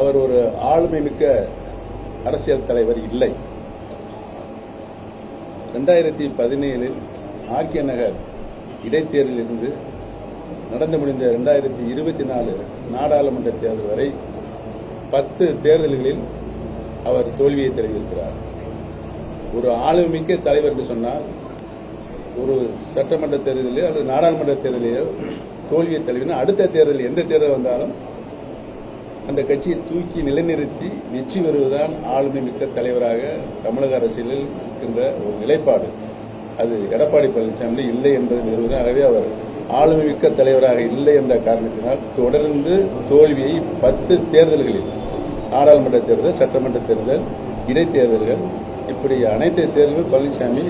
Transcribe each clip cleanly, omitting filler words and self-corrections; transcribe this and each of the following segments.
அவர் ஒரு ஆளுமை மிக்க அரசியல் தலைவர் இல்லை. 2017 ஆர்கே நகர் இடைத்தேர்தலிலிருந்து நடந்து முடிந்த 2024 நாடாளுமன்ற தேர்தல் வரை 10 தேர்தல்களில் அவர் தோல்வியை தெரிவித்திருக்கிறார். ஒரு ஆளுமிக்க தலைவர் என்று சொன்னால் ஒரு சட்டமன்ற தேர்தலிலோ அல்லது நாடாளுமன்ற தேர்தலிலோ தோல்வியை தழுவினா அடுத்த தேர்தல் எந்த தேர்தல் வந்தாலும் அந்த கட்சியை தூக்கி நிலைநிறுத்தி வெற்றி பெறுவதுதான் ஆளுமை மிக்க தலைவராக தமிழக அரசியலில் இருக்கின்ற ஒரு நிலைப்பாடு. அது எடப்பாடி பழனிசாமி இல்லை என்பது நிறுவனம். ஆகவே அவர் ஆளுமை மிக்க தலைவராக இல்லை என்ற காரணத்தினால் தொடர்ந்து தோல்வியை 10 தேர்தல்களில் நாடாளுமன்ற தேர்தல், சட்டமன்ற தேர்தல், இடைத்தேர்தல்கள் இப்படி அனைத்து தேர்தலும் பழனிசாமி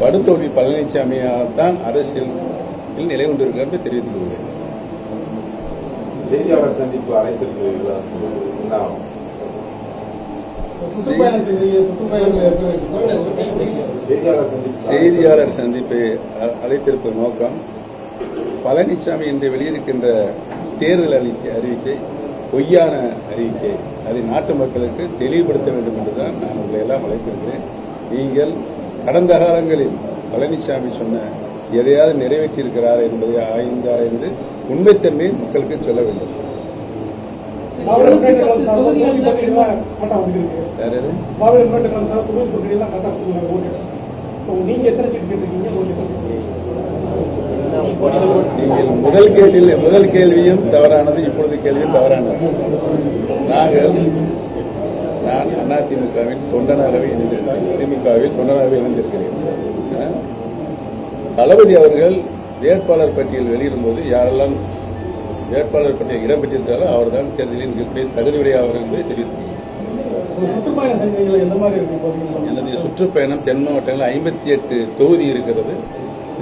படுதோல்வி பழனிசாமியால்தான் அரசியலில் நிலை கொண்டிருக்கிறார் என்று தெரிவித்துக் கொள்கிறேன். செய்தியாளர் சந்திப்பு அழைத்திருக்கிறீர்களா? செய்தியாளர் சந்திப்பை அழைத்திருப்பது நோக்கம் பழனிசாமி இன்று வெளியிருக்கின்ற தேர்தல் அறிவிக்கை பொய்யான அறிவிக்கை. அதை நாட்டு மக்களுக்கு தெளிவுபடுத்த வேண்டும் என்றுதான் நான் உங்களை எல்லாம் அழைத்திருக்கிறேன். நீங்கள் கடந்த காலங்களில் பழனிசாமி சொன்ன எதையாவது நிறைவேற்றியிருக்கிறார் என்பதை ஆய்ந்து உண்மைத்தன்மை மக்களுக்கு சொல்ல வேண்டும். நீங்கள் முதல் கேள்வியும் தவறானது, இப்பொழுது கேள்வியும் தவறானது. நான் அதிமுகவின் தொண்டனாகவே இணைந்திருக்கிறேன், திமுகவில் தொண்டனாகவே இணைந்திருக்கிறேன். தளபதி அவர்கள் வேட்பாளர் பட்டியல் வெளியிடும்போது யாரெல்லாம் வேட்பாளர் பட்டியல் இடம்பெற்றிருந்தாலும் அவர்தான் தேர்தலில் மிகப்பெரிய தகுதியுடையவர்கள் என்பதை தெரிவித்தார். எனது சுற்றுப்பயணம் தென் மாவட்டங்களில் 58 தொகுதி இருக்கிறது.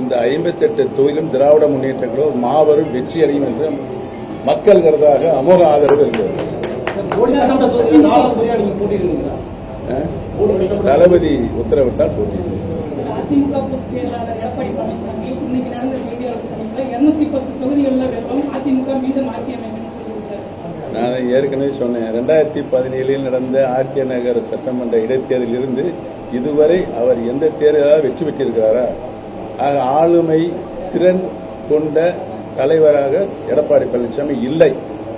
இந்த 58 தொகுதியிலும் திராவிட முன்னேற்றங்களோ மாபெரும் வெற்றி அடையும் என்று மக்கள் கருதாக அமோக ஆதரவு இருக்கிறது. தளபதி உத்தரவிட்டால் போட்டியிடுகிறார். அதிமுக பொதுச் செயலாளர் எடப்பாடி பழனிசாமி இன்னைக்கு நடந்த செய்தியாளர் சந்திப்பில் 210 தொகுதிகளில் வெல்லும் அதிமுக மீண்டும் ஆட்சி அமைக்கும் சொல்லியிருக்கிறார். நான் ஏற்கனவே சொன்னேன். 2017 நடந்த ஆர்கே நகர் சட்டமன்ற இடைத்தேர்தலில் இருந்து இதுவரை அவர் எந்த தேர்தலாக வெற்றி பெற்றிருக்கிறாரா? ஆக ஆளுமை திறன் கொண்ட தலைவராக எடப்பாடி பழனிசாமி இல்லை.